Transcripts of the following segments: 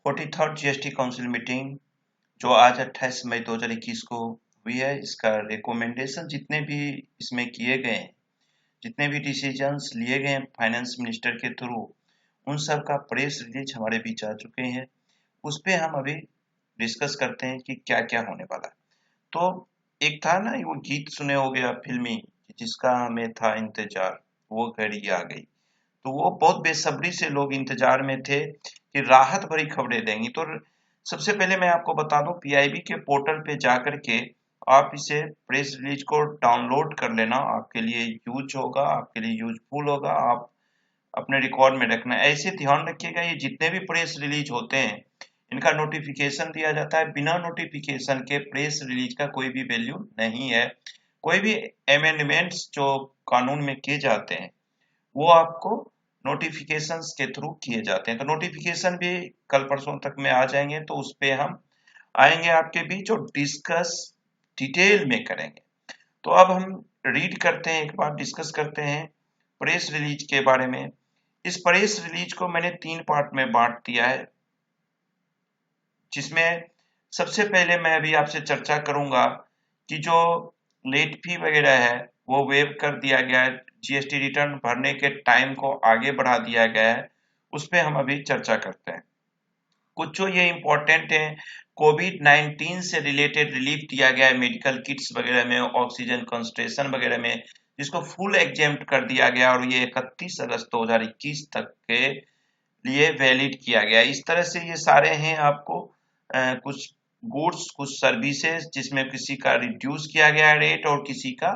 43rd GST council meeting जो आज 28 मई 2021 को हुई है, इसका रिकमेंडेशन जितने भी इसमें किए गए हैं, जितने भी डिसीजंस लिए गए हैं फाइनेंस मिनिस्टर के थ्रू, उन सब का प्रेस रिलीज हमारे बीच आ चुके हैं। उस पे हम अभी डिस्कस करते हैं कि क्या क्या होने वाला है। तो एक था ना, वो गीत सुने होगे आप फिल्मी, जिसका हमें था इंतजार, वो घड़ी आ गई। तो वो बहुत बेसब्री से लोग इंतजार में थे कि राहत भरी खबरें देंगी। तो सबसे पहले मैं आपको बता दूं, पीआईबी के पोर्टल पे जाकर के आप इसे प्रेस रिलीज को डाउनलोड कर लेना, आपके लिए यूज होगा, आपके लिए यूजफुल होगा। आप अपने रिकॉर्ड में रखना। ऐसे ध्यान रखिएगा, ये जितने भी प्रेस रिलीज होते हैं इनका नोटिफिकेशन दिया जाता है। बिना नोटिफिकेशन के प्रेस रिलीज का कोई भी वैल्यू नहीं है। कोई भी अमेंडमेंट्स जो कानून में किए जाते हैं वो आपको नोटिफिकेशंस के थ्रू किए जाते हैं। तो नोटिफिकेशन भी कल परसों तक में आ जाएंगे, तो उस पे हम आएंगे आपके बीच और डिस्कस डिटेल में करेंगे। तो अब हम रीड करते हैं, एक बार डिस्कस करते हैं प्रेस रिलीज के बारे में। इस प्रेस रिलीज को मैंने 3 पार्ट में बांट दिया है, जिसमें सबसे पहले मैं अभी आपसे चर्चा करूंगा कि जो लेट फी वगैरह है वो वेव कर दिया गया है, जीएसटी रिटर्न भरने के टाइम को आगे बढ़ा दिया गया है, उस पर हम अभी चर्चा करते हैं। कुछ जो ये इम्पोर्टेंट है, कोविड 19 से रिलेटेड रिलीफ दिया गया है मेडिकल किट्स वगैरह में, ऑक्सीजन कंसंट्रेशन वगैरह में, जिसको फुल एग्जेम्प्ट कर दिया गया और ये 31 अगस्त 2021 तक के लिए वैलिड किया गया। इस तरह से ये सारे हैं आपको कुछ गुड्स, कुछ सर्विसेज जिसमें किसी का रिड्यूस किया गया है रेट और किसी का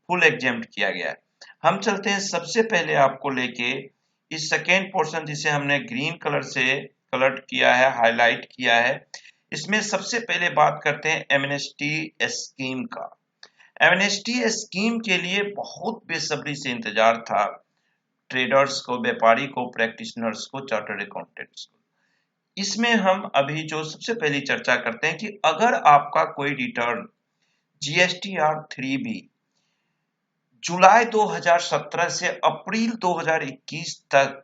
फुल एग्जेम्प्ट किया गया है। हम चलते हैं सबसे पहले आपको लेके इस सेकेंड पोर्शन, जिसे हमने ग्रीन कलर से कलर किया है, हाईलाइट किया है। इसमें सबसे पहले बात करते हैं एमनेस्टी स्कीम का। एमनेस्टी स्कीम के लिए बहुत बेसब्री से इंतजार था ट्रेडर्स को, व्यापारी को, प्रैक्टिशनर्स को, चार्टर्ड अकाउंटेंट्स को। इसमें हम अभी जो सबसे पहली चर्चा करते हैं कि अगर आपका कोई रिटर्न जीएसटीआर 3B जुलाई 2017 से अप्रैल 2021 तक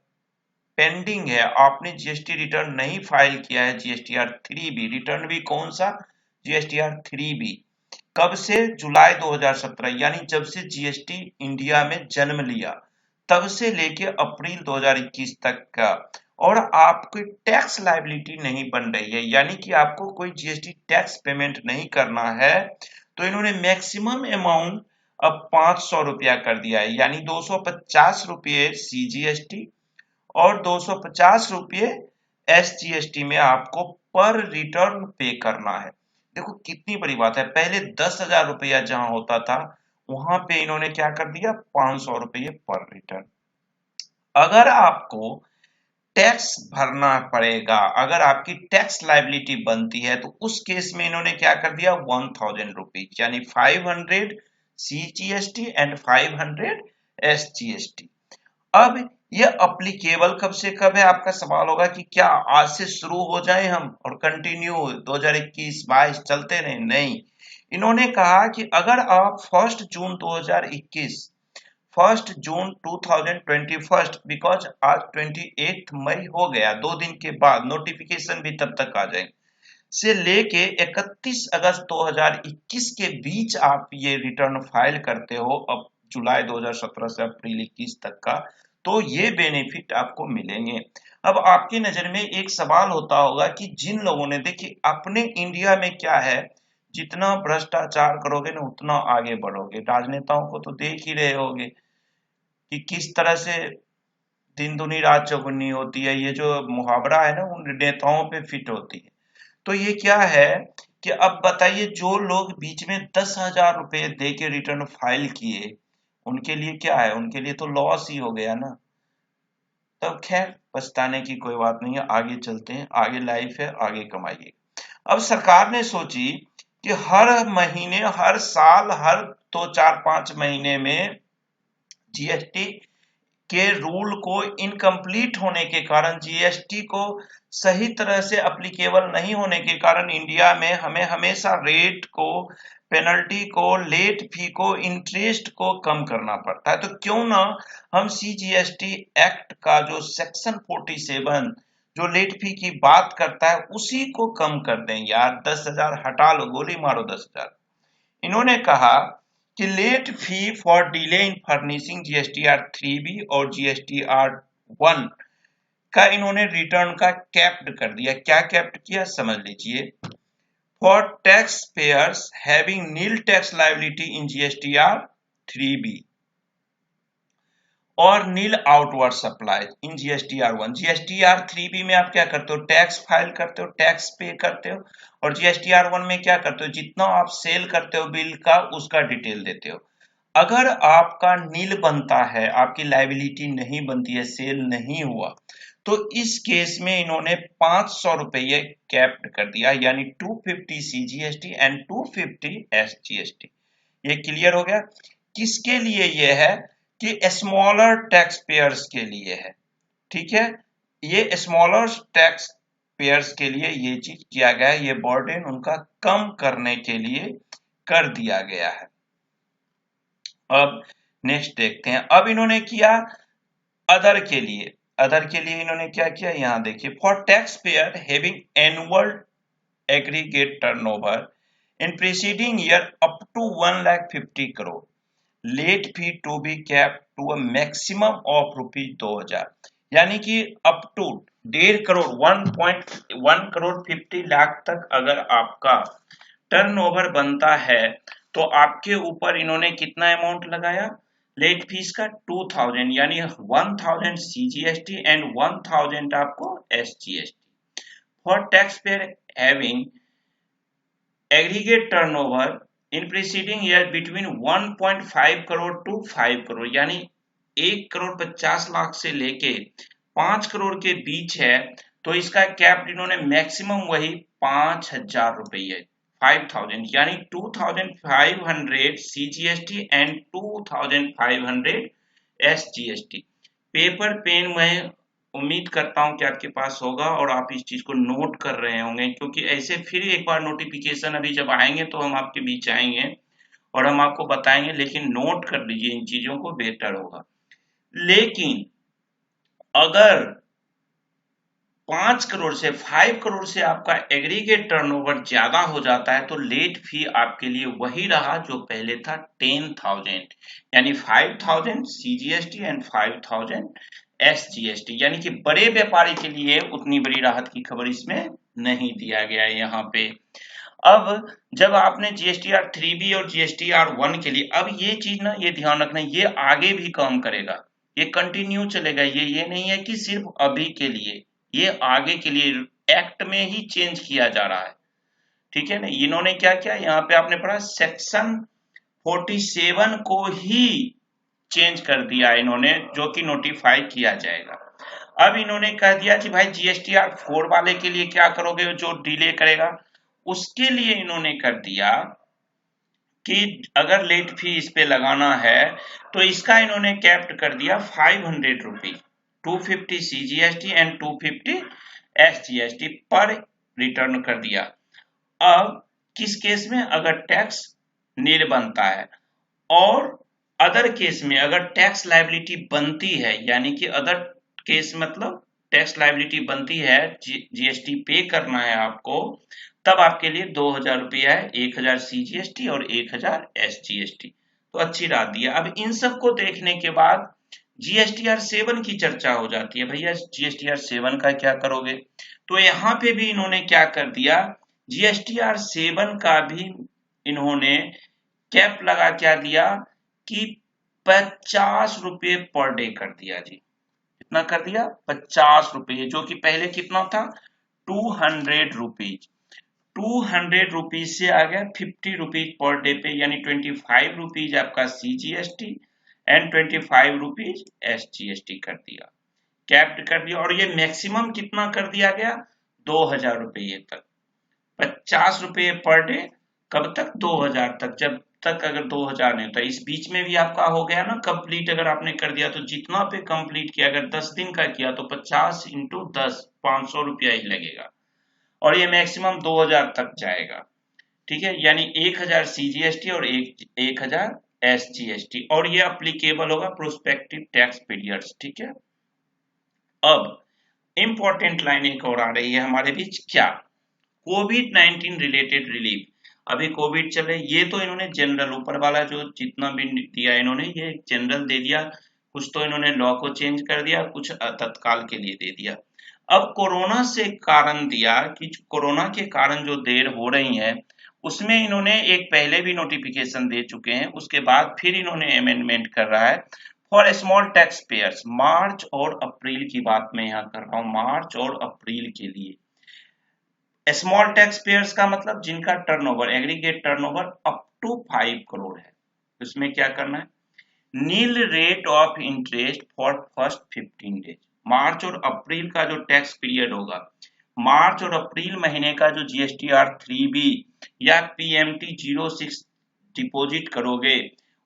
पेंडिंग है, आपने जीएसटी रिटर्न नहीं फाइल किया है, जीएसटीआर 3B रिटर्न भी कौन सा, जीएसटीआर 3B, कब से, जुलाई 2017, यानी जब से जीएसटी इंडिया में जन्म लिया तब से लेके अप्रैल 2021 तक का, और आपकी टैक्स लायबिलिटी नहीं बन रही है, यानी कि आपको कोई जीएसटी टैक्स पेमेंट नहीं करना है, तो इन्होंने मैक्सिमम अमाउंट अब 500 रुपया कर दिया है, यानी 250 रुपये सीजीएसटी और 250 रुपये एसजीएसटी में आपको पर रिटर्न पे करना है। देखो कितनी बड़ी बात है, पहले 10,000 रुपया जहां होता था वहां पे इन्होंने क्या कर दिया, 500 रुपये पर रिटर्न। अगर आपको टैक्स भरना पड़ेगा, अगर आपकी टैक्स लायबिलिटी बनती है, तो उस केस में इन्होंने क्या कर दिया, 1000 रुपीज, यानी 500 सीजीएसटी एंड 500 एसजीएसटी। अब ये अप्लीकेबल कब से कब है, आपका सवाल होगा कि क्या आज से शुरू हो जाए हम और कंटिन्यू 2021-22 चलते रहे? नहीं, इन्होंने कहा कि अगर आप 1 जून 2021, 1 जून 2021, बिकॉज आज 28 मई हो गया, 2 दिन के बाद नोटिफिकेशन भी तब तक आ जाएंगे, से लेके 31 अगस्त 2021 के बीच आप ये रिटर्न फाइल करते हो, अब जुलाई 2017 से अप्रैल 21 तक का, तो ये बेनिफिट आपको मिलेंगे। अब आपकी नजर में एक सवाल होता होगा कि जिन लोगों ने, देखिए अपने इंडिया में क्या है, जितना भ्रष्टाचार करोगे ना उतना आगे बढ़ोगे। राजनेताओं को तो देख ही रहे होगे कि किस तरह से दिन दुनी रात चौगुनी होती है, ये जो मुहावरा है ना उन नेताओं पे फिट होती है। तो ये क्या है कि अब बताइए, जो लोग बीच में 10,000 रुपए दे के रिटर्न फाइल किए, उनके लिए क्या है, उनके लिए तो लॉस ही हो गया ना। तब खैर पछताने की कोई बात नहीं है, आगे चलते हैं, आगे लाइफ है, आगे कमाइए। अब सरकार ने सोची कि हर महीने, हर साल, हर 2, 4, 5 महीने में जीएसटी के रूल को इनकम्प्लीट होने के कारण, जीएसटी को सही तरह से अप्लीकेबल नहीं होने के कारण इंडिया में हमें हमेशा रेट को, पेनल्टी को, लेट फी को, इंटरेस्ट को कम करना पड़ता है। तो क्यों ना हम सीजीएसटी एक्ट का जो सेक्शन 47 जो लेट फी की बात करता है उसी को कम कर दें यार, 10,000 हटा लो, गोली मारो 10,000। इन्होंने कहा कि late fee for delay in furnishing GSTR 3B और जीएसटीआर 1 का इन्होंने रिटर्न का कैप्ड कर दिया। क्या कैप्ड किया समझ लीजिए। For tax payers having nil tax liability in GSTR 3B और nil outward supply in GSTR 1। GSTR 3B में आप क्या करते हो, टैक्स फाइल करते हो, टैक्स पे करते हो, और जीएसटीआर 1 में क्या करते हो, जितना आप सेल करते हो बिल का उसका डिटेल देते हो। अगर आपका नील बनता है, आपकी लायबिलिटी नहीं बनती है, सेल नहीं हुआ, तो इस केस में इन्होंने 500 रुपये कैप्ड कर दिया, यानी 250 सीजीएसटी एंड 250 एसजीएसटी। ये क्लियर हो गया। किसके लिए ये है कि स्मॉलर टैक्स पेयर्स के लिए है, ठीक है। ये स्मॉलर टैक्स पेयर्स के लिए ये चीज किया गया है, ये बर्डन उनका कम करने के लिए कर दिया गया है। अब नेक्स्ट देखते हैं। अब इन्होंने किया अदर के लिए। अदर के लिए इन्होंने क्या किया, यहां देखिए। For tax payer having annual aggregate turnover in preceding year up to 1,50,000 crore, late fee to be cap to a maximum of ₹2,000, यानी कि अप टू 1.5 करोड़ 1.1 करोड़ 50 लाख तक अगर आपका टर्नओवर बनता है तो आपके ऊपर इन्होंने कितना अमाउंट लगाया लेट फीस का, 2,000, यानी 1,000 सीजीएसटी एंड 1,000 आपको SGST. For tax payer having aggregate turnover in preceding year between 1.5 crore to 5 crore, यानी 1 करोड़ 50 लाख से लेके 5 करोड़ के बीच है, तो इसका कैप इन्होंने मैक्सिमम वही 5,000 रुपये, 5,000, यानी 2,500 CGST and 2,500 SGST. Paper pen में उम्मीद करता हूं कि आपके पास होगा और आप इस चीज को नोट कर रहे होंगे, क्योंकि ऐसे फिर एक बार नोटिफिकेशन अभी जब आएंगे तो हम आपके बीच आएंगे और हम आपको बताएंगे, लेकिन नोट कर लीजिए इन चीजों को, बेहतर होगा। लेकिन अगर 5 करोड़ से 5 करोड़ से आपका एग्रीगेट टर्नओवर ज्यादा हो जाता है तो लेट फी आपके लिए वही रहा जो पहले था, 10,000, यानी 5,000 सीजीएसटी एंड 5,000 एसजीएसटी, यानी कि बड़े व्यापारी के लिए उतनी बड़ी राहत की खबर इसमें नहीं दिया गया है यहाँ पे। अब जब आपने जीएसटीआर 3B और जीएसटीआर 1 के लिए, अब ये चीज ना, ये ध्यान रखना, ये आगे भी काम करेगा, ये कंटिन्यू चलेगा, ये नहीं है कि सिर्फ अभी के लिए, ये आगे के लिए एक्ट में ही चेंज किया जा रहा है, ठीक है ना। इन्होंने क्या किया, यहाँ पे आपने पढ़ा सेक्शन 47 को ही चेंज कर दिया इन्होंने, जो कि नोटिफाई किया जाएगा। अब इन्होंने कह दिया कि भाई जीएसटीआर 4 वाले के लिए क्या करोगे, जो डिले करेगा, उसके लिए इन्होंने कर दिया कि अगर लेट फी इस पे लगाना है तो इसका इन्होंने कैप्ट कर दिया 500 रुपीज, 250 सीजीएसटी एंड 250 एसजीएसटी पर रिटर्न कर दिया। अब किस केस में, अगर टैक्स नील बनता है, और अदर केस में अगर टैक्स लायबिलिटी बनती है, यानी कि अदर केस मतलब टैक्स लायबिलिटी बनती है, जीएसटी पे करना है आपको, तब आपके लिए 2,000 रुपया है, 1,000 सीजीएसटी और 1,000 एसजीएसटी। तो अच्छी राहत दिया। अब इन सबको देखने के बाद जीएसटीआर 7 की चर्चा हो जाती है, भैया जीएसटीआर 7 का क्या करोगे। तो यहाँ पे भी इन्होंने क्या कर दिया, जीएसटीआर 7 का भी इन्होंने कैप लगा क्या दिया कि 50 रुपये पर डे कर दिया जी। कितना कर दिया, 50 रुपये, जो कि पहले कितना था, 200 रुपीज। 200 रुपीज से आ गया 50 रुपीज पर डे पे, यानी 25 रुपीज आपका सीजीएसटी एंड 25 रुपीज एसजीएसटी कर दिया, कैप्ड कर दिया। और ये मैक्सिमम कितना कर दिया गया, 2,000 रुपये तक, 50 रुपये पर डे, कब तक, 2,000 तक, जब तक अगर 2,000 नहीं होता। इस बीच में भी आपका हो गया ना कंप्लीट, अगर आपने कर दिया तो जितना पे कंप्लीट किया, अगर 10 दिन का किया तो 50 इंटू 10, 500 रुपया ही लगेगा, और ये मैक्सिमम 2,000 तक जाएगा, ठीक है, यानी 1,000 सीजीएसटी और 1,000 एसजीएसटी, और ये अप्लीकेबल होगा प्रोस्पेक्टिव टैक्स पीरियड्स, ठीक है। अब इंपॉर्टेंट लाइन एक और आ रही है हमारे बीच, क्या? कोविड-19 रिलेटेड रिलीफ। अभी कोविड चले, ये तो इन्होंने जनरल ऊपर वाला जो जितना भी दिया इन्होंने ये जनरल दे दिया, कुछ तो इन्होंने लॉ को चेंज कर दिया, कुछ तत्काल के लिए दे दिया। अब कोरोना से कारण दिया कि कोरोना के कारण जो देर हो रही है उसमें इन्होंने एक पहले भी नोटिफिकेशन दे चुके हैं, उसके बाद फिर इन्होंने अमेंडमेंट कर रहा है फॉर स्मॉल टैक्स पेयर्स। मार्च और अप्रैल की बात मैं यहाँ कर रहा हूँ, मार्च और अप्रैल के लिए। स्मॉल टैक्स पेयर्स का मतलब जिनका turnover, aggregate turnover up to 5 crore है। उसमें क्या करना है? Nil rate of interest for first 15 days. March और अप्रैल का जो टैक्स पीरियड होगा, मार्च और अप्रैल महीने का जो जीएसटीआर 3B या पीएमटी 06 डिपॉजिट करोगे,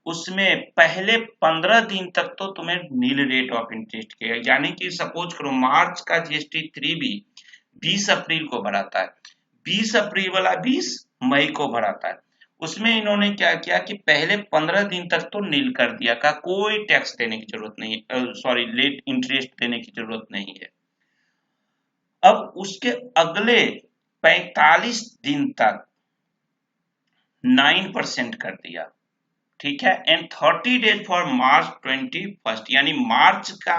उसमें पहले 15 दिन तक तो तुम्हें नील रेट ऑफ इंटरेस्ट के, यानी कि सपोज करो मार्च का जीएसटी 3B 20 अप्रैल को भराता है, 20 अप्रैल वाला 20 मई को भराता है। उसमें इन्होंने क्या किया कि पहले 15 दिन तक तो नील कर दिया, का कोई टैक्स देने की जरूरत नहीं है, सॉरी लेट इंटरेस्ट देने की जरूरत नहीं है। अब उसके अगले 45 दिन तक 9% कर दिया, ठीक है। एंड 30 डेज फॉर मार्च 21, यानी मार्च का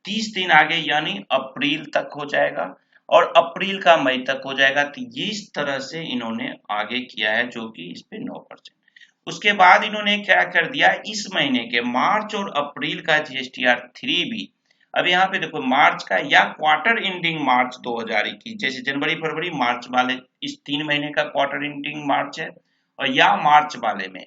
30 दिन आगे यानी अप्रैल तक हो जाएगा और अप्रैल का मई तक हो जाएगा। तो इस तरह से इन्होंने आगे किया है, जो कि इस पे 9%। उसके बाद इन्होंने क्या कर दिया, इस महीने के मार्च और अप्रैल का जीएसटीआर 3B। अब यहाँ पे देखो मार्च का या क्वार्टर एंडिंग मार्च 2021, जैसे जनवरी फरवरी मार्च वाले इस 3 महीने का क्वार्टर एंडिंग मार्च है, और या मार्च वाले में,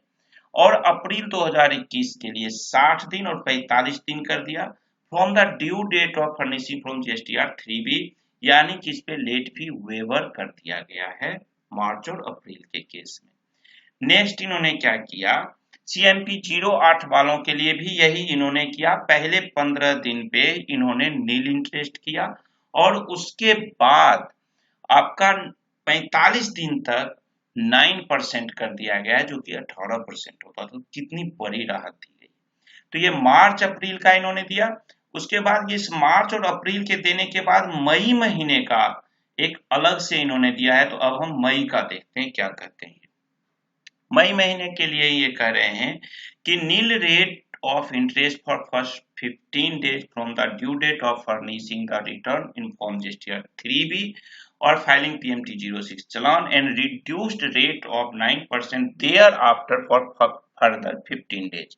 और अप्रैल 2021 के लिए 60 दिन और 45 दिन कर दिया from the due date of furnishing from GSTR 3B, यानी कि इस पे लेट फी वेवर कर दिया गया है मार्च और अप्रैल के केस में। नेक्स्ट इन्होंने क्या किया, सीएमपी 08 वालों के लिए भी यही इन्होंने किया, पहले 15 दिन पे इन्होंने नील इंटरेस्ट किया और उसके बाद आपका 45 दिन तक 9% कर दिया गया है, जो कि 18% होता। तो कितनी बड़ी राहत दी गई। तो ये मार्च अप्रैल का इन्होंने दिया। उसके बाद ये मार्च और अप्रैल के देने के बाद मई महीने का एक अलग से इन्होंने दिया है। तो अब हम मई का देखते हैं क्या कहते हैं। मई महीने के लिए ये कह रहे हैं कि nil rate of interest for first 15 days from the due date of furnishing the return in form GSTR 3B or filing PMT 06 challan and reduced rate of 9% thereafter for further 15 days।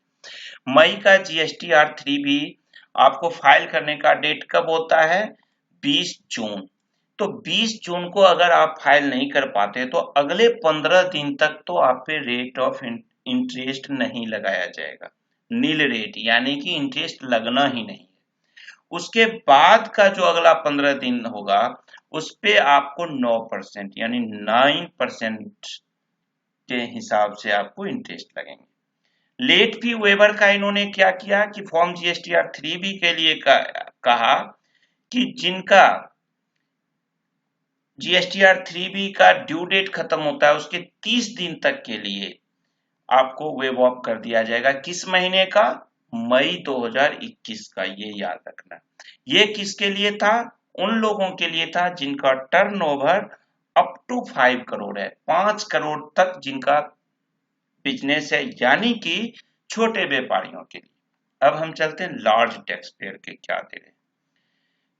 मई का GSTR 3B आपको file करने का date कब होता है, 20 जून। तो 20 जून को अगर आप फाइल नहीं कर पाते तो अगले 15 दिन तक तो आप पे रेट ऑफ इंटरेस्ट नहीं लगाया जाएगा, नील रेट, यानी कि इंटरेस्ट लगना ही नहीं है। उसके बाद का जो अगला 15 दिन होगा उस पे आपको 9% यानी 9% के हिसाब से आपको इंटरेस्ट लगेंगे। लेट फी वेवर का इन्होंने क्या किया कि फॉर्म जीएसटीआर 3B के लिए कहा कि जिनका जीएसटीआर 3B का ड्यू डेट खत्म होता है उसके 30 दिन तक के लिए आपको वेव ऑफ कर दिया जाएगा। किस महीने का, मई 2021 का, ये याद रखना। ये किसके लिए था, उन लोगों के लिए था जिनका टर्नओवर अप टू 5 करोड़ है, 5 करोड़ तक जिनका बिजनेस है, यानी कि छोटे व्यापारियों के लिए। अब हम चलते हैं लार्ज टैक्स पेयर के क्या दे रहे,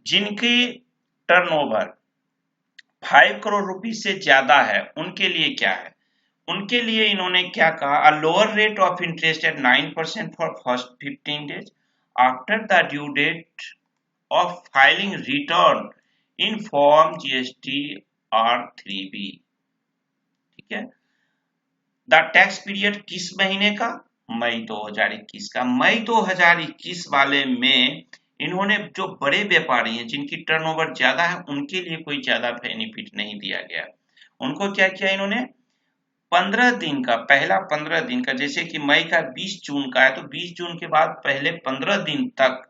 जिनकी टर्नओवर 5 करोड़ रुपीस से ज्यादा है उनके लिए क्या है। उनके लिए इन्होंने क्या कहा, a lower rate of interest at 9% for first 15 days after the due date of filing return in form GSTR 3B, ठीक है। द टैक्स पीरियड किस महीने का, मई 2021 का। मई 2021 वाले में इन्होंने जो बड़े व्यापारी हैं जिनकी टर्नओवर ज्यादा है उनके लिए कोई ज्यादा बेनिफिट नहीं दिया गया। उनको क्या किया इन्होंने, 15 दिन का, पहला 15 दिन का, जैसे कि मई का 20 जून का है तो 20 जून के बाद पहले 15 दिन तक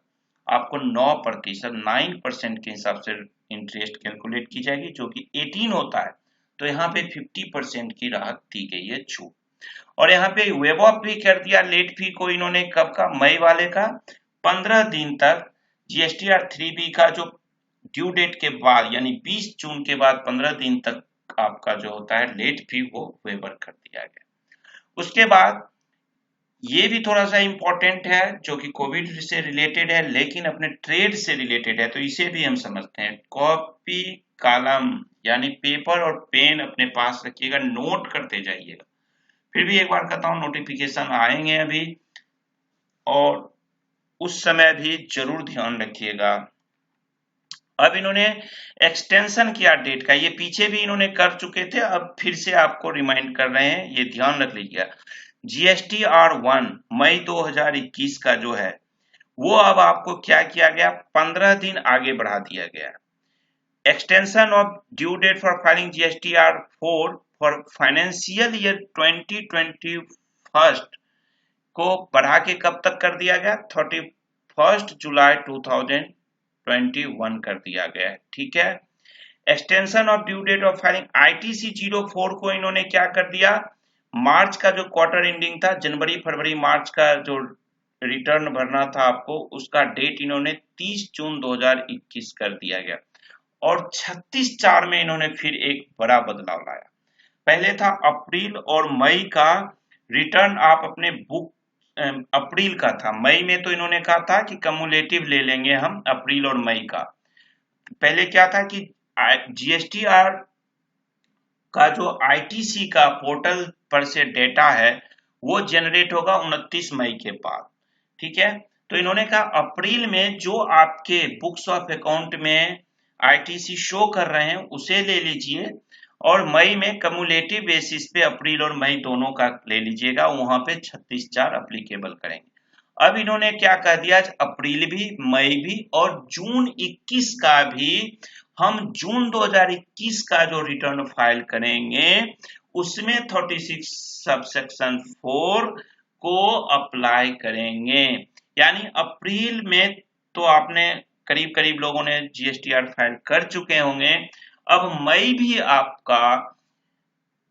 आपको 9% 9% के हिसाब से इंटरेस्ट कैलकुलेट की जाएगी, जो कि 18 होता है। तो यहाँ पे 50% की राहत दी गई है, छूट। और यहाँ पे वेव ऑफ भी कर दिया लेट फी को इन्होंने, कब का, मई वाले का 15 दिन तक जीएसटीआर 3B का जो ड्यू डेट के बाद यानी 20 जून के बाद 15 दिन तक आपका जो होता है लेट फी वो वेवर कर दिया गया। उसके बाद ये भी थोड़ा सा इंपॉर्टेंट है जो कि कोविड से रिलेटेड है लेकिन अपने ट्रेड से रिलेटेड है, तो इसे भी हम समझते हैं। कॉपी कलम यानी पेपर और पेन अपने पास रखिएगा, नोट करते जाइएगा। फिर भी एक बार कहता हूँ नोटिफिकेशन आएंगे अभी, और उस समय भी जरूर ध्यान रखिएगा। अब इन्होंने एक्सटेंशन किया डेट का, ये पीछे भी इन्होंने कर चुके थे, अब फिर से आपको रिमाइंड कर रहे हैं, ये ध्यान रख लीजिएगा। GSTR1 मई 2021 का जो है वो अब आपको क्या किया गया, 15 दिन आगे बढ़ा दिया गया। Extension of due date for filing GSTR4 for financial year 2021 को बढ़ा के कब तक कर दिया गया, 31 जुलाई 2021 कर दिया गया है। ठीक है। Extension of due date of filing ITC 04 को इन्होंने क्या कर दिया, मार्च का जो क्वार्टर एंडिंग था, जनवरी फरवरी मार्च का जो रिटर्न भरना था आपको, उसका डेट इन्होंने 30 जून 2021 कर दिया गया। और 36/4 में इन्होंने फिर एक बड़ा बदलाव लाया। पहले था अप्रैल और मई का रिटर्न आप अपने बुक, अप्रैल का था, मई में तो इन्होंने कहा था कि कम्युलेटिव ले लेंगे हम अप्रैल और मई का। पहले क्या था कि GSTR का जो ITC का पोर्टल पर से डेटा है वो जनरेट होगा 29 मई के बाद। ठीक है। तो इन्होंने कहा अप्रैल में जो आपके बुक्स ऑफ अकाउंट में ITC शो कर रहे हैं उसे ले लीजिए, और मई में कम्युलेटिव बेसिस पे अप्रैल और मई दोनों का ले लीजिएगा, वहां पे 36/4 अप्लीकेबल करेंगे। अब इन्होंने क्या कह दिया, अप्रैल भी, मई भी और जून 21 का भी हम जून 2021 का जो रिटर्न फाइल करेंगे उसमें 36 सबसेक्शन 4 को अप्लाई करेंगे। यानी अप्रैल में तो आपने करीब करीब लोगों ने GSTR फाइल कर चुके होंगे, अब मई भी आपका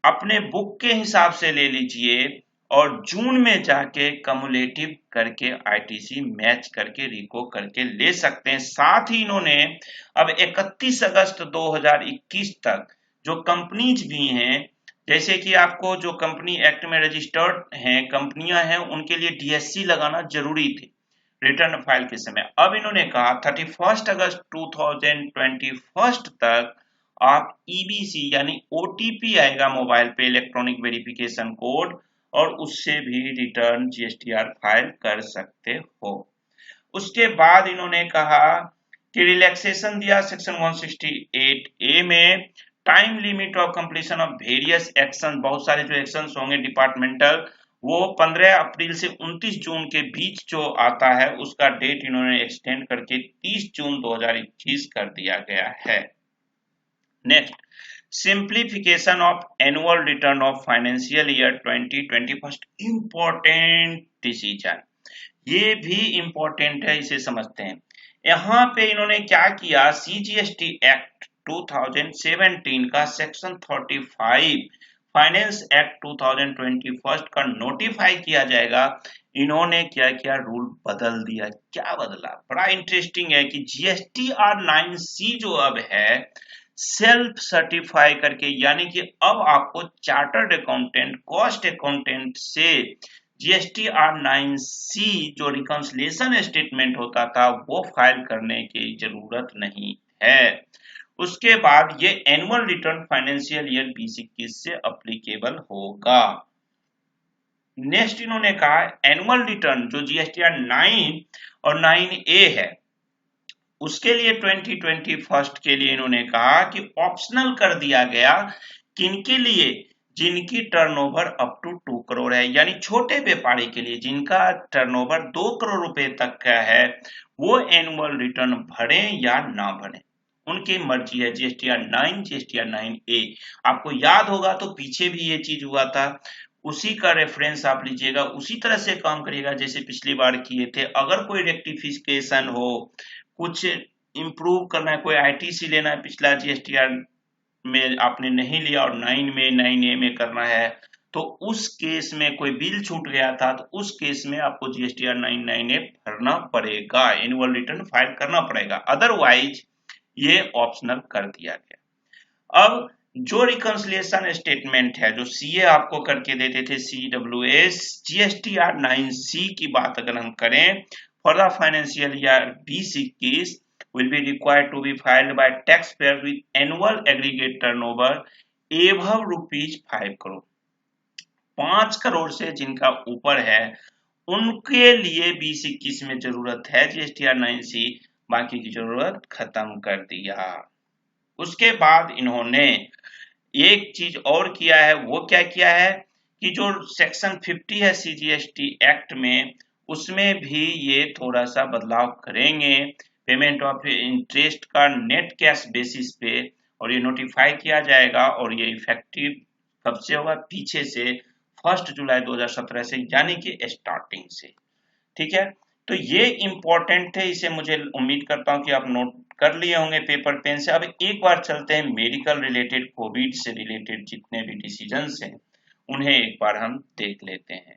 अपने बुक के हिसाब से ले लीजिए और जून में जाके कम्युलेटिव करके ITC मैच करके रिको करके ले सकते हैं। साथ ही इन्होंने अब 31 अगस्त 2021 तक जो कंपनीज भी हैं, जैसे कि आपको जो कंपनी एक्ट में रजिस्टर्ड हैं कंपनियां हैं, उनके लिए DSC लगाना जरूरी थी रिटर्न फाइल के समय। अब इन्होंने कहा 31 अगस्त 2021 तक आप EBC यानी OTP आएगा मोबाइल पे, इलेक्ट्रॉनिक वेरिफिकेशन कोड, और उससे भी रिटर्न GSTR फाइल कर सकते हो। उसके बाद इन्होंने कहा कि रिलैक्सेशन दिया सेक्शन 168A में, time limit of completion of various action, बहुत सारे जो एक्शंस होंगे डिपार्टमेंटल, वो 15 अप्रैल से 29 जून के बीच जो आता है उसका डेट इन्होंने एक्सटेंड करके 30 जून 2021 कर दिया गया है। Next, simplification of annual return of financial year 2021, important decision, ये भी इंपॉर्टेंट है, इसे समझते हैं। यहाँ पे इन्होंने क्या किया, CGST एक्ट 2017 का सेक्शन 35 फाइनेंस एक्ट 2021 का नोटिफाई किया जाएगा। इन्होंने क्या किया, रूल बदल दिया। क्या बदला, बड़ा इंटरेस्टिंग है कि GSTR 9C जो अब है सेल्फ सर्टिफाई करके, यानी कि अब आपको चार्टर्ड अकाउंटेंट, कॉस्ट अकाउंटेंट से GSTR 9C जो रिकंसिलिएशन स्टेटमेंट होता था वो फाइल करने की जरूरत नहीं है। उसके बाद ये एनुअल रिटर्न फाइनेंशियल ईयर 2021 से अप्लीकेबल होगा। नेक्स्ट इन्होंने कहा एनुअल रिटर्न जो GSTR 9 और 9A है उसके लिए 2021 के लिए इन्होंने कहा कि ऑप्शनल कर दिया गया, किनके लिए, जिनकी टर्नओवर अप टू 2 करोड़ है, यानी छोटे व्यापारी के लिए जिनका टर्नओवर 2 करोड़ रुपए तक का है वो एनुअल रिटर्न भरें या ना भरें, उनकी मर्जी है। GSTR 9, GSTR 9A आपको याद होगा तो पीछे भी ये चीज हुआ था, उसी का रेफरेंस आप लीजिएगा, उसी तरह से काम करिएगा जैसे पिछली बार किए थे। अगर कोई रेक्टिफिकेशन हो, कुछ इंप्रूव करना है, कोई ITC लेना है, पिछला GSTR में आपने नहीं लिया और 9 में 9A में करना है, तो उस केस में कोई बिल छूट गया था तो उस केस में आपको जीएसटीआर 99A भरना पड़ेगा, एनुअल रिटर्न फाइल करना पड़ेगा, अदरवाइज ये ऑप्शनल कर दिया गया। अब जो रिकंसिलिएशन स्टेटमेंट है जो सीए आपको करके देते थे, CWS, जीएसटीआर 9C की बात अगर हम करें, for the financial year 2021 will be required to be filed by taxpayer with annual aggregate turnover above ₹5 crore। 5 crore से जिनका ऊपर है उनके लिए 2021 में जरूरत है जीएसटीआर 9C, बाकी की जरूरत खत्म कर दिया। उसके बाद इन्होंने एक चीज और किया है, वो क्या किया है कि जो सेक्शन 50 है सीजीएसटी एक्ट में, उसमें भी ये थोड़ा सा बदलाव करेंगे, पेमेंट ऑफ इंटरेस्ट का नेट कैश बेसिस पे, और ये नोटिफाई किया जाएगा और ये इफेक्टिव कब से होगा, पीछे से 1 जुलाई 2017 से, यानी कि स्टार्टिंग से। ठीक है, तो ये इंपॉर्टेंट थे, इसे मुझे उम्मीद करता हूं कि आप नोट कर लिए होंगे पेपर पेन से। अब एक बार चलते हैं मेडिकल रिलेटेड, कोविड से रिलेटेड जितने भी डिसीजंस हैं उन्हें एक बार हम देख लेते हैं।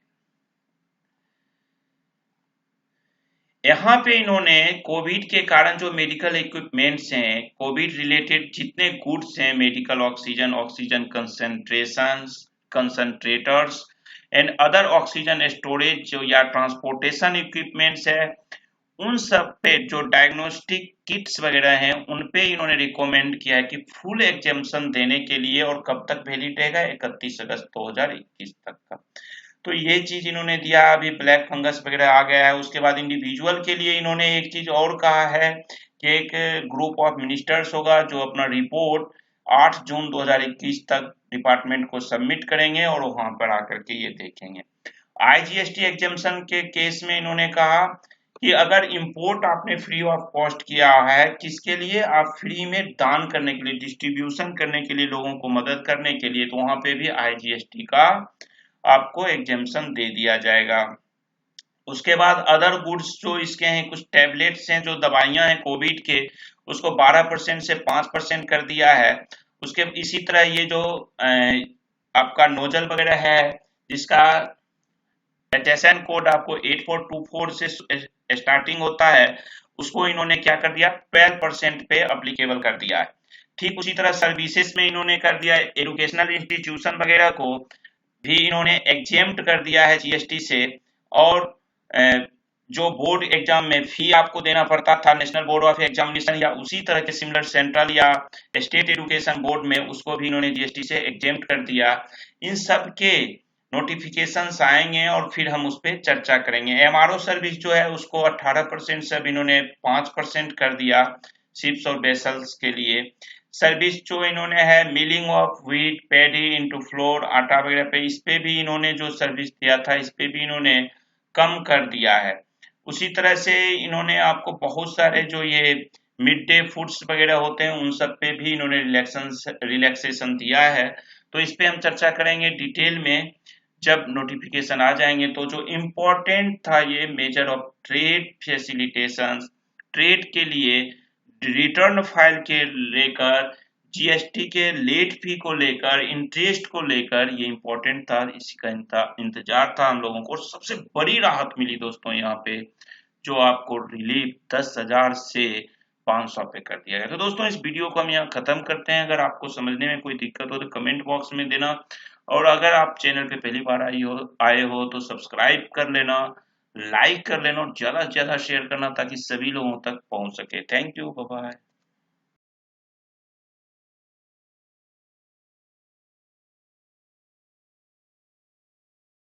यहाँ पे इन्होंने कोविड के कारण जो मेडिकल इक्विपमेंट्स हैं, कोविड रिलेटेड जितने गुड्स हैं, medical oxygen, oxygen concentrators and other oxygen storage जो या ट्रांसपोर्टेशन इक्विपमेंट्स है, उन सब पे जो डायग्नोस्टिक किट्स वगैरह हैं उन पे इन्होंने रिकमेंड किया है कि फुल एग्जेम्पशन देने के लिए, और कब तक वैलिड रहेगा, 31 अगस्त 2021 तक का। तो ये चीज इन्होंने दिया। अभी ब्लैक फंगस वगैरह आ गया है। उसके बाद इंडिविजुअल के लिए इन्होंने एक चीज और कहा है कि एक ग्रुप ऑफ मिनिस्टर्स होगा जो अपना रिपोर्ट 8 जून 2021 तक डिपार्टमेंट को सबमिट करेंगे और वहां पर आकर के ये देखेंगे। आईजीएसटी एग्जेम्पशन के केस में इन्होंने कहा कि अगर इंपोर्ट आपने फ्री ऑफ कॉस्ट किया है, किसके लिए, आप फ्री में दान करने के लिए, डिस्ट्रीब्यूशन करने के लिए, लोगों को मदद करने के लिए, तो वहां पे भी आईजीएसटी का आपको एग्जेम्पशन दे दिया जाएगा। उसके बाद अदर गुड्स जो इसके हैं, कुछ टैबलेट्स हैं, जो दवाइयां हैं कोविड के, उसको 12% से 5% कर दिया है। उसके इसी तरह ये जो आपका नोजल वगैरह है जिसका एचएसएन कोड आपको 8424 से स्टार्टिंग होता है, उसको इन्होंने क्या कर दिया, 12% पे अप्लीकेबल कर दिया है। ठीक उसी तरह सर्विसेज में इन्होंने कर दिया, एजुकेशनल इंस्टीट्यूशन वगैरह को भी इन्होंने एग्जेम्प्ट कर दिया है जीएसटी से। और जो बोर्ड एग्जाम में फी आपको देना पड़ता था नेशनल बोर्ड ऑफ एग्जामिनेशन या उसी तरह के सिमिलर सेंट्रल या स्टेट एजुकेशन बोर्ड में, उसको भी इन्होंने जीएसटी से एग्जेम्प्ट कर दिया। इन सब के नोटिफिकेशंस आएंगे और फिर हम उस पर चर्चा करेंगे। एमआरओ सर्विस जो है उसको 18% से अब इन्होंने 5% कर दिया शिप्स और वेसल्स के लिए। सर्विस जो इन्होंने है milling of wheat, paddy into floor, आटा वगैरह पे, इस पे भी इन्होंने जो सर्विस दिया था इस पे भी इन्होंने कम कर दिया है। उसी तरह से इन्होंने आपको बहुत सारे जो ये मिड डे फूड्स वगैरह होते हैं उन सब पे भी इन्होंने रिलैक्सेशन दिया है। तो इस पे हम चर्चा करेंगे डिटेल में जब नोटिफिकेशन आ जाएंगे। तो जो इम्पोर्टेंट था ये मेजर ऑफ ट्रेड फैसिलिटेशंस, ट्रेड के लिए रिटर्न फाइल के लेकर, जीएसटी के लेट फी को लेकर, इंटरेस्ट को लेकर, ये इंपॉर्टेंट था, इसी का इंतजार था हम लोगों को। सबसे बड़ी राहत मिली दोस्तों यहाँ पे, जो आपको रिलीफ 10,000 से 500 पे कर दिया गया। तो दोस्तों इस वीडियो को हम यहाँ खत्म करते हैं। अगर आपको समझने में कोई दिक्कत हो तो कमेंट बॉक्स में देना, और अगर आप चैनल पे पहली बार आए हो तो सब्सक्राइब कर लेना, लाइक कर लेना और ज्यादा से ज्यादा शेयर करना ताकि सभी लोगों तक पहुंच सके। Thank you, bye bye.